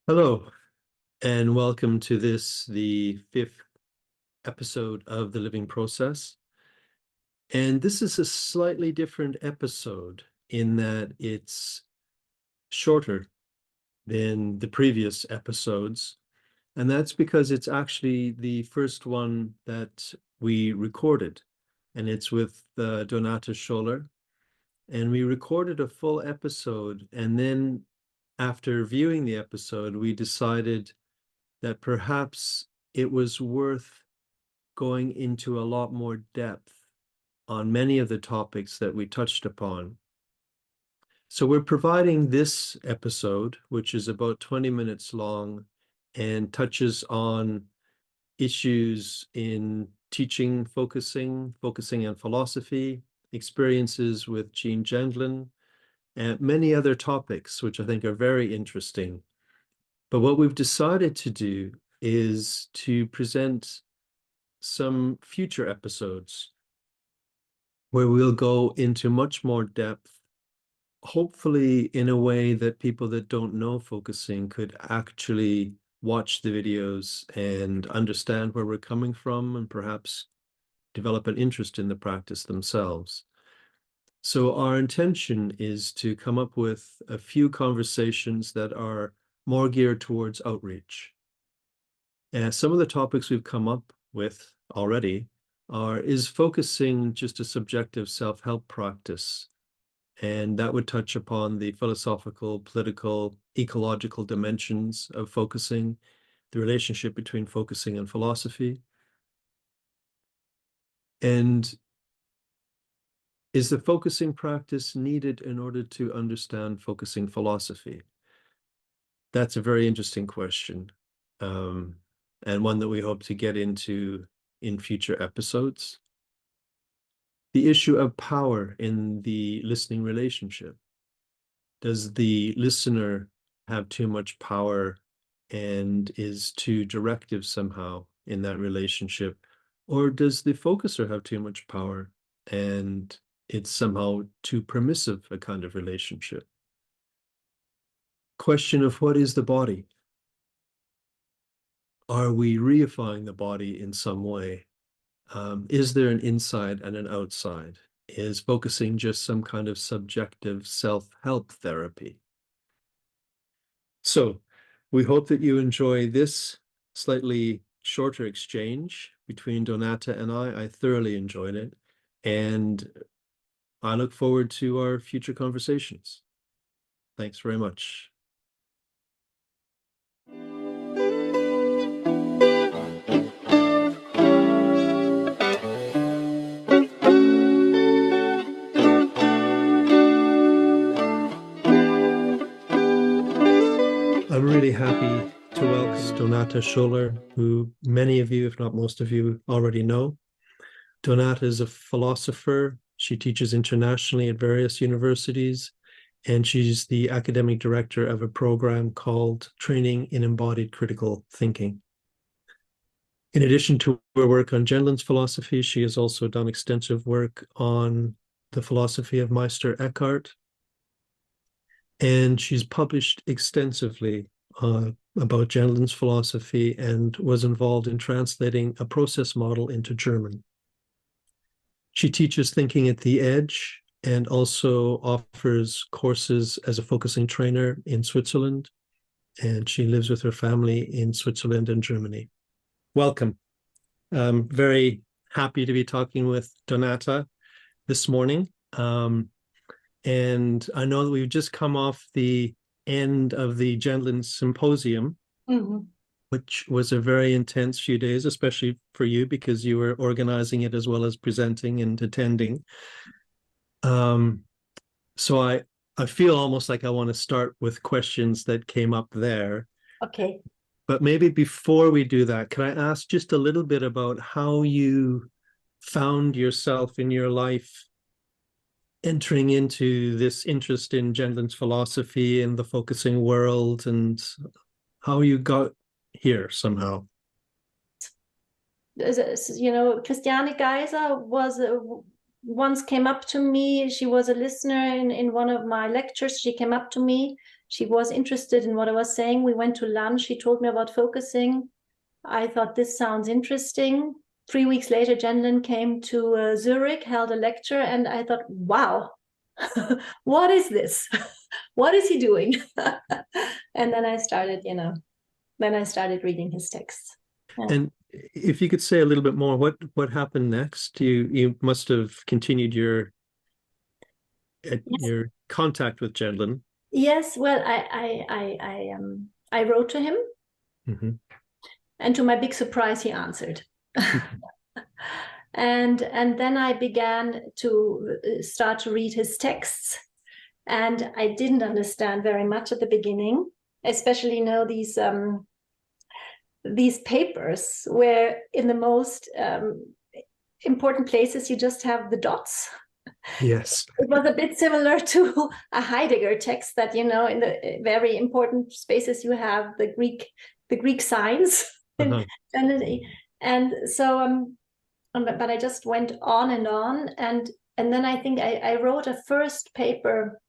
Hello, and welcome to the fifth episode of The Living Process. And this is a slightly different episode in that it's shorter than the previous episodes. And that's because it's actually the first one that we recorded. And it's with Donata Schoeller. And we recorded a full episode. And then after viewing the episode, we decided that perhaps it was worth going into a lot more depth on many of the topics that we touched upon. So we're providing this episode, which is about 20 minutes long and touches on issues in teaching, focusing and philosophy, experiences with Jean Gendlin, and many other topics, which I think are very interesting. But what we've decided to do is to present some future episodes where we'll go into much more depth, hopefully in a way that people that don't know focusing could actually watch the videos and understand where we're coming from and perhaps develop an interest in the practice themselves. So our intention is to come up with a few conversations that are more geared towards outreach. And some of the topics we've come up with already is focusing just a subjective self-help practice. And that would touch upon the philosophical, political, ecological dimensions of focusing, the relationship between focusing and philosophy. And is the focusing practice needed in order to understand focusing philosophy? That's a very interesting question, and one that we hope to get into in future episodes. The issue of power in the listening relationship. Does the listener have too much power and is too directive somehow in that relationship? Or does the focuser have too much power and it's somehow too permissive a kind of relationship? Question of what is the body? Are we reifying the body in some way? Is there an inside and an outside? Is focusing just some kind of subjective self-help therapy? So we hope that you enjoy this slightly shorter exchange between Donata and I. I thoroughly enjoyed it, and I look forward to our future conversations. Thanks very much. I'm really happy to welcome Donata Schoeller, who many of you, if not most of you, already know. Donata is a philosopher. She teaches internationally at various universities, and she's the academic director of a program called Training in Embodied Critical Thinking. In addition to her work on Gendlin's philosophy, she has also done extensive work on the philosophy of Meister Eckhart, and she's published extensively about Gendlin's philosophy and was involved in translating a process model into German. She teaches thinking at the edge and also offers courses as a focusing trainer in Switzerland, and she lives with her family in Switzerland and Germany. Welcome. I'm very happy to be talking with Donata this morning. And I know that we've just come off the end of the Gendlin Symposium, which was a very intense few days, especially for you because you were organizing it as well as presenting and attending. So I feel almost like I want to start with questions that came up there. Okay. But maybe before we do that, can I ask just a little bit about how you found yourself in your life entering into this interest in Gendlin's philosophy and the focusing world, and how you got here somehow? Christiane Geiser once came up to me. She was a listener in one of my lectures. She came up to me She was interested in what I was saying. We went to lunch. She told me about focusing. I thought this sounds interesting. 3 weeks later, Lynn came to Zurich, held a lecture, and I thought, wow, what is this? What is he doing? And then I started, reading his texts. Yeah. And if you could say a little bit more, what happened next? You must have continued your contact with Lynn. Yes, well, I wrote to him, and to my big surprise, he answered. And then I began to start to read his texts, and I didn't understand very much at the beginning, especially these papers where in the most important places you just have the dots. Yes. It was a bit similar to a Heidegger text that, in the very important spaces you have the Greek signs. And so but I just went on, and then I think I wrote a first paper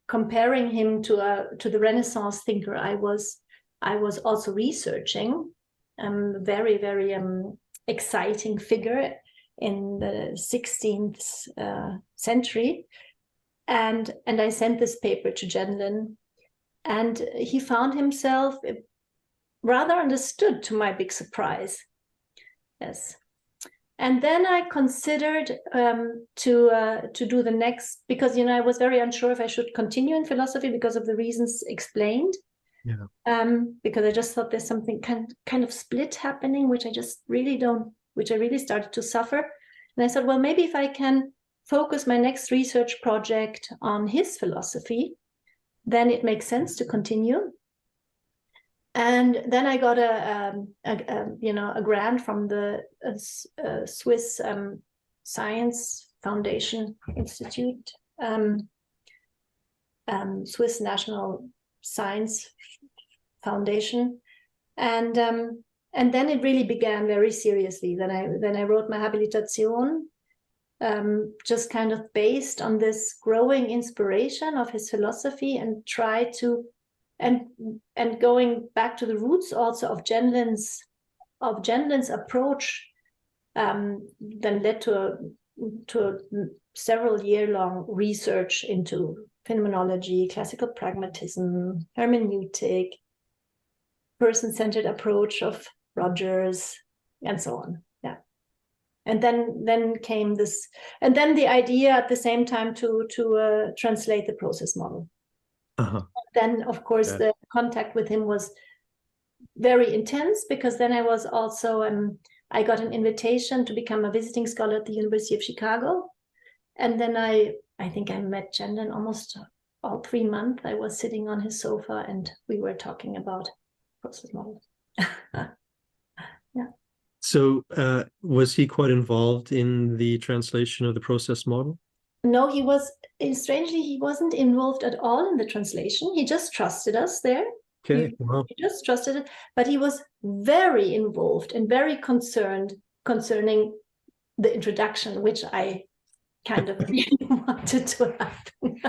comparing him to the Renaissance thinker I was also researching, very, very exciting figure in the 16th century. And I sent this paper to Lynn, and he found himself rather understood, to my big surprise. Yes. And then I considered to do the next, because I was very unsure if I should continue in philosophy because of the reasons explained. Yeah. Because I just thought there's something kind of split happening, which I really started to suffer. And I thought, well, maybe if I can focus my next research project on his philosophy, then it makes sense to continue. And then I got a grant from the Swiss Science Foundation Institute, Swiss National Science Foundation, and then it really began very seriously. Then I wrote my habilitation, just kind of based on this growing inspiration of his philosophy, and try to and going back to the roots also of Lynn's approach, then led to a several year-long research into phenomenology, classical pragmatism, hermeneutic, person-centered approach of Rogers, and so on. Yeah. And then came this, and then the idea at the same time to translate the process model. Then, of course, the contact with him was very intense, because then I was also, I got an invitation to become a visiting scholar at the University of Chicago. And then I think I met Lynn almost all 3 months. I was sitting on his sofa and we were talking about process models. Yeah. So was he quite involved in the translation of the process model? No, he wasn't involved at all in the translation. He just trusted us there. Okay. He just trusted it, but he was very involved and very concerned concerning the introduction, which I kind of really wanted to happen.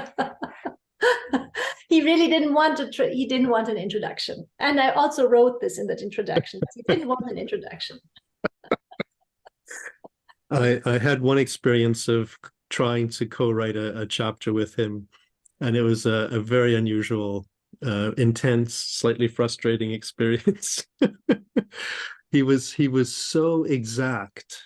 He really didn't want he didn't want an introduction. And I also wrote this in that introduction. He didn't want an introduction. I had one experience of trying to co-write a chapter with him, and it was a very unusual, intense, slightly frustrating experience. He was so exact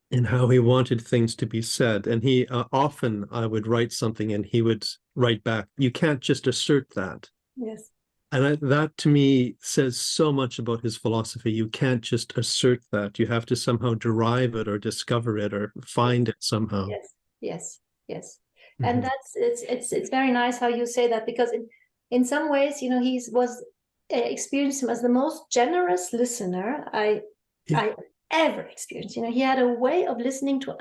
in how he wanted things to be said, and he often I would write something and he would write back, "You can't just assert that." Yes. And that to me says so much about his philosophy. You can't just assert that. You have to somehow derive it or discover it or find it somehow. Yes. And it's very nice how you say that, because in some ways, he was experienced him as the most generous listener I ever experienced. He had a way of listening to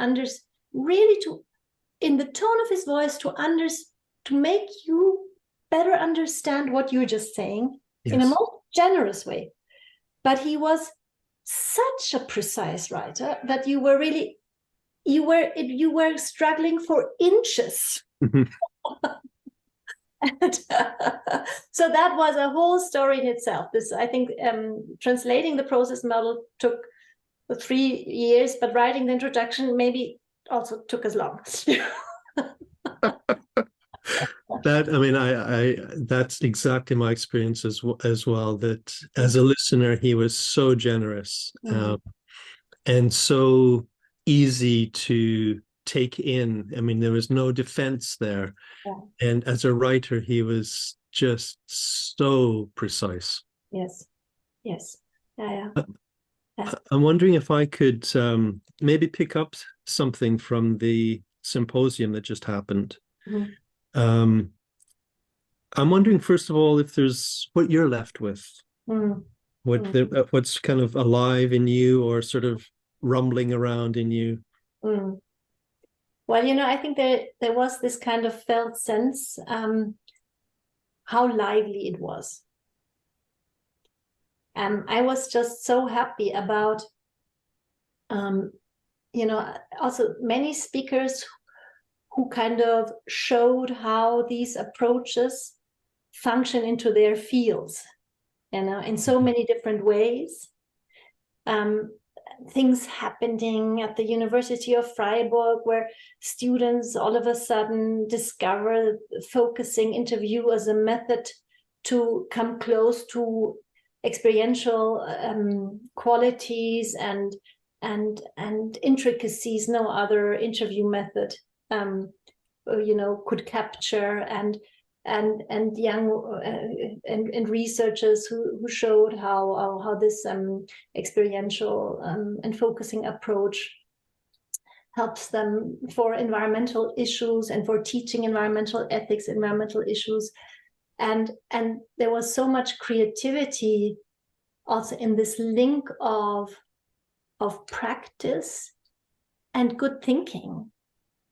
in the tone of his voice to make you better understand what you're just saying in a most generous way. But he was such a precise writer that you were struggling for inches So that was a whole story in itself. This, I think, translating the process model took 3 years, but writing the introduction maybe also took as long. That, I mean, I that's exactly my experience as well. That as a listener, he was so generous, and so easy to take in. I mean, there was no defense there. Yeah. And as a writer, he was just so precise. Yes. Yes. Yeah. I'm wondering if I could maybe pick up something from the symposium that just happened. I'm wondering, first of all, if there's what you're left with, what's kind of alive in you or sort of rumbling around in you. Well, I think there was this kind of felt sense how lively it was. I was just so happy about, also many speakers who kind of showed how these approaches function into their fields, in so many different ways. Things happening at the University of Freiburg where students all of a sudden discover focusing interview as a method to come close to experiential qualities and intricacies no other interview method could capture, and young and researchers who showed how this experiential and focusing approach helps them for environmental issues and for teaching environmental ethics, environmental issues. And there was so much creativity also in this link of practice and good thinking,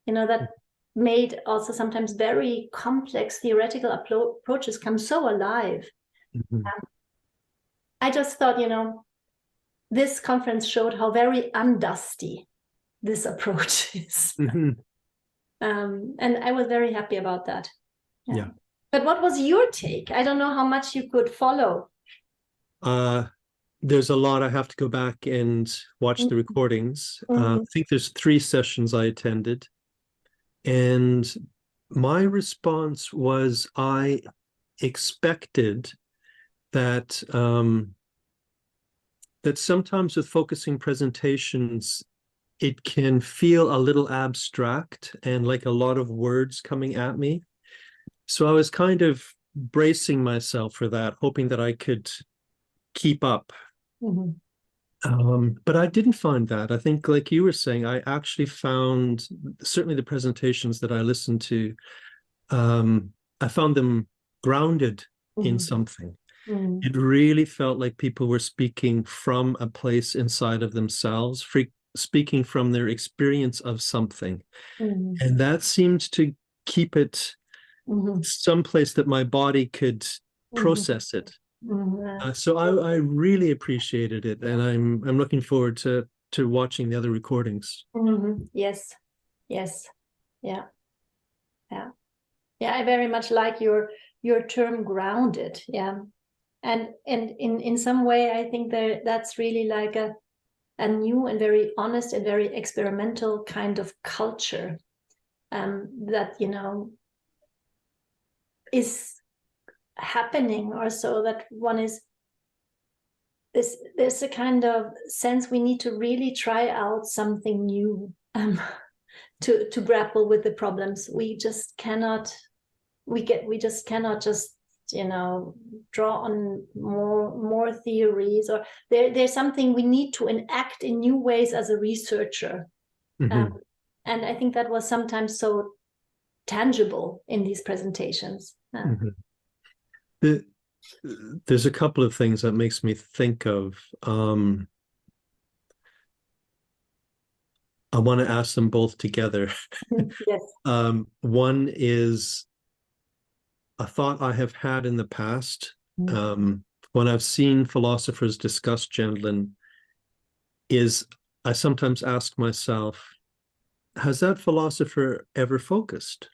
that made also sometimes very complex theoretical approaches come so alive. I just thought, this conference showed how very undusty this approach is. And I was very happy about that. Yeah. But what was your take? I don't know how much you could follow. There's a lot. I have to go back and watch the recordings. I think there's 3 sessions I attended. And my response was I expected that that sometimes with focusing presentations, it can feel a little abstract and like a lot of words coming at me. So I was kind of bracing myself for that, hoping that I could keep up. But I didn't find that. I think, like you were saying, I actually found certainly the presentations that I listened to, I found them grounded in something. It really felt like people were speaking from a place inside of themselves, speaking from their experience of something. And that seemed to keep it someplace that my body could process it. So I really appreciated it, and I'm looking forward to watching the other recordings. Yes, yeah. I very much like your term grounded, and in some way I think that's really like a new and very honest and very experimental kind of culture that is happening, or so that one is there's a kind of sense we need to really try out something new to grapple with the problems. We just cannot just draw on more theories, or there's something we need to enact in new ways as a researcher. And I think that was sometimes so tangible in these presentations. There's a couple of things that makes me think of. I want to ask them both together. Yes. One is a thought I have had in the past when I've seen philosophers discuss Gendlin, is I sometimes ask myself, has that philosopher ever focused?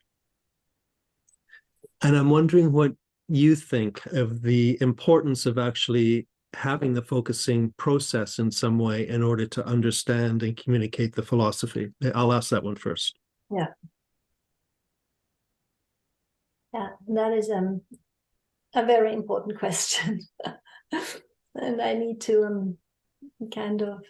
And I'm wondering what you think of the importance of actually having the focusing process in some way in order to understand and communicate the philosophy. I'll ask that one first. Yeah. Yeah, that is a very important question. And I need to kind of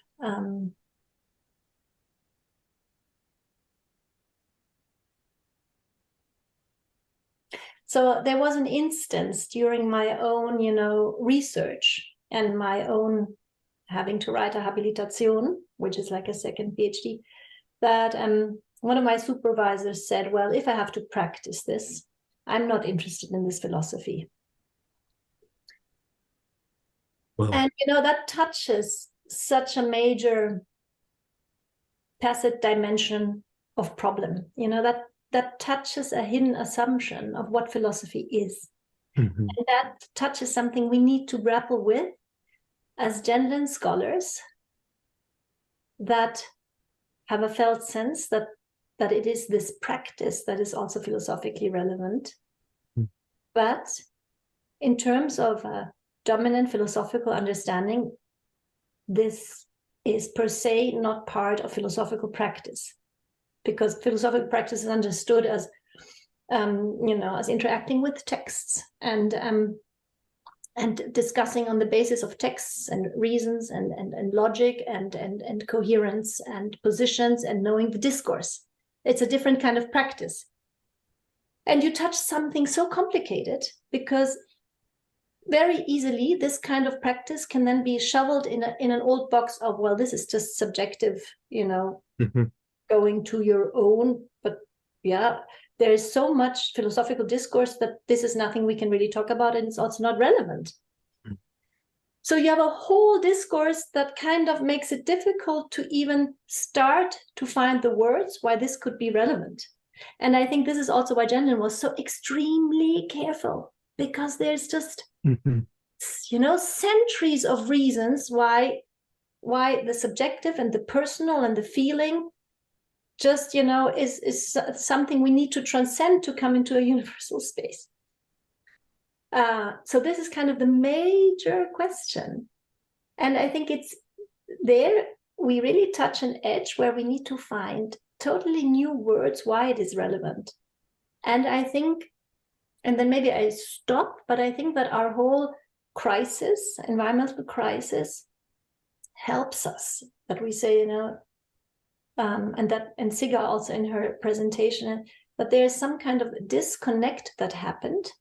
so there was an instance during my own, research and my own having to write a habilitation, which is like a second PhD, that one of my supervisors said, well, if I have to practice this, I'm not interested in this philosophy. Wow. And, that touches such a major tacit dimension of problem, that touches a hidden assumption of what philosophy is. Mm-hmm. And that touches something we need to grapple with as genuine scholars that have a felt sense that it is this practice that is also philosophically relevant. Mm-hmm. But in terms of a dominant philosophical understanding, this is per se not part of philosophical practice, because philosophical practice is understood as, as interacting with texts and discussing on the basis of texts and reasons and logic and coherence and positions and knowing the discourse. It's a different kind of practice. And you touch something so complicated, because very easily this kind of practice can then be shoveled in an old box of, well, this is just subjective, mm-hmm. going to your own. But yeah, there is so much philosophical discourse that this is nothing we can really talk about, and it's also not relevant. Mm-hmm. So you have a whole discourse that kind of makes it difficult to even start to find the words why this could be relevant. And I think this is also why Jen was so extremely careful, because there's just, mm-hmm. Centuries of reasons why the subjective and the personal and the feeling just, is something we need to transcend to come into a universal space. So this is kind of the major question. And I think it's there, we really touch an edge where we need to find totally new words why it is relevant. And I think, and then maybe I stop, but I think that our whole crisis, environmental crisis, helps us. That we say, and Sigga also in her presentation, that there is some kind of disconnect that happened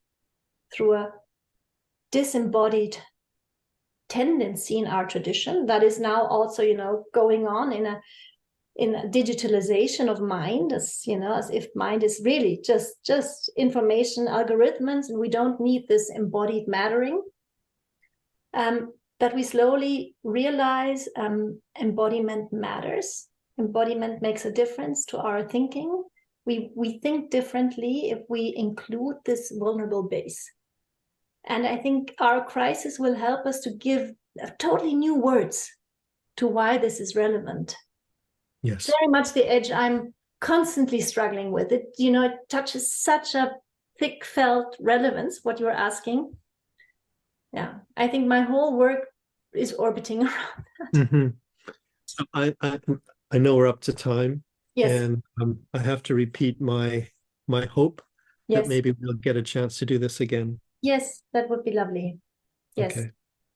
through a disembodied tendency in our tradition that is now also, going on in a digitalization of mind, as if mind is really just information algorithms, and we don't need this embodied mattering. That we slowly realize embodiment matters. Embodiment makes a difference to our thinking. We think differently if we include this vulnerable base. And I think our crisis will help us to give totally new words to why this is relevant. Yes. Very much the edge I'm constantly struggling with. It, it touches such a thick felt relevance, what you're asking. Yeah, I think my whole work is orbiting around that. Mm-hmm. So I know we're up to time. Yes. And I have to repeat my hope yes. that maybe we'll get a chance to do this again. Yes, that would be lovely. Yes.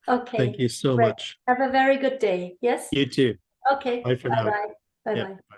Okay. Thank you so Great. much. Have a very good day. Yes. You too. Okay. Bye for now. Bye. Bye. Yeah. Bye. Bye.